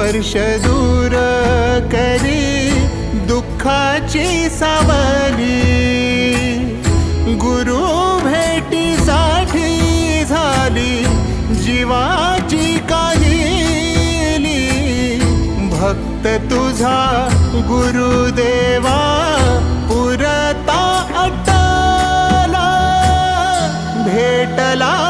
स्पर्श दूर करी दुःखाची सावली। गुरु भेटीसाठी झाली जीवाची काहिली। भक्त तुझा गुरुदेवा पुरता अटला भेटला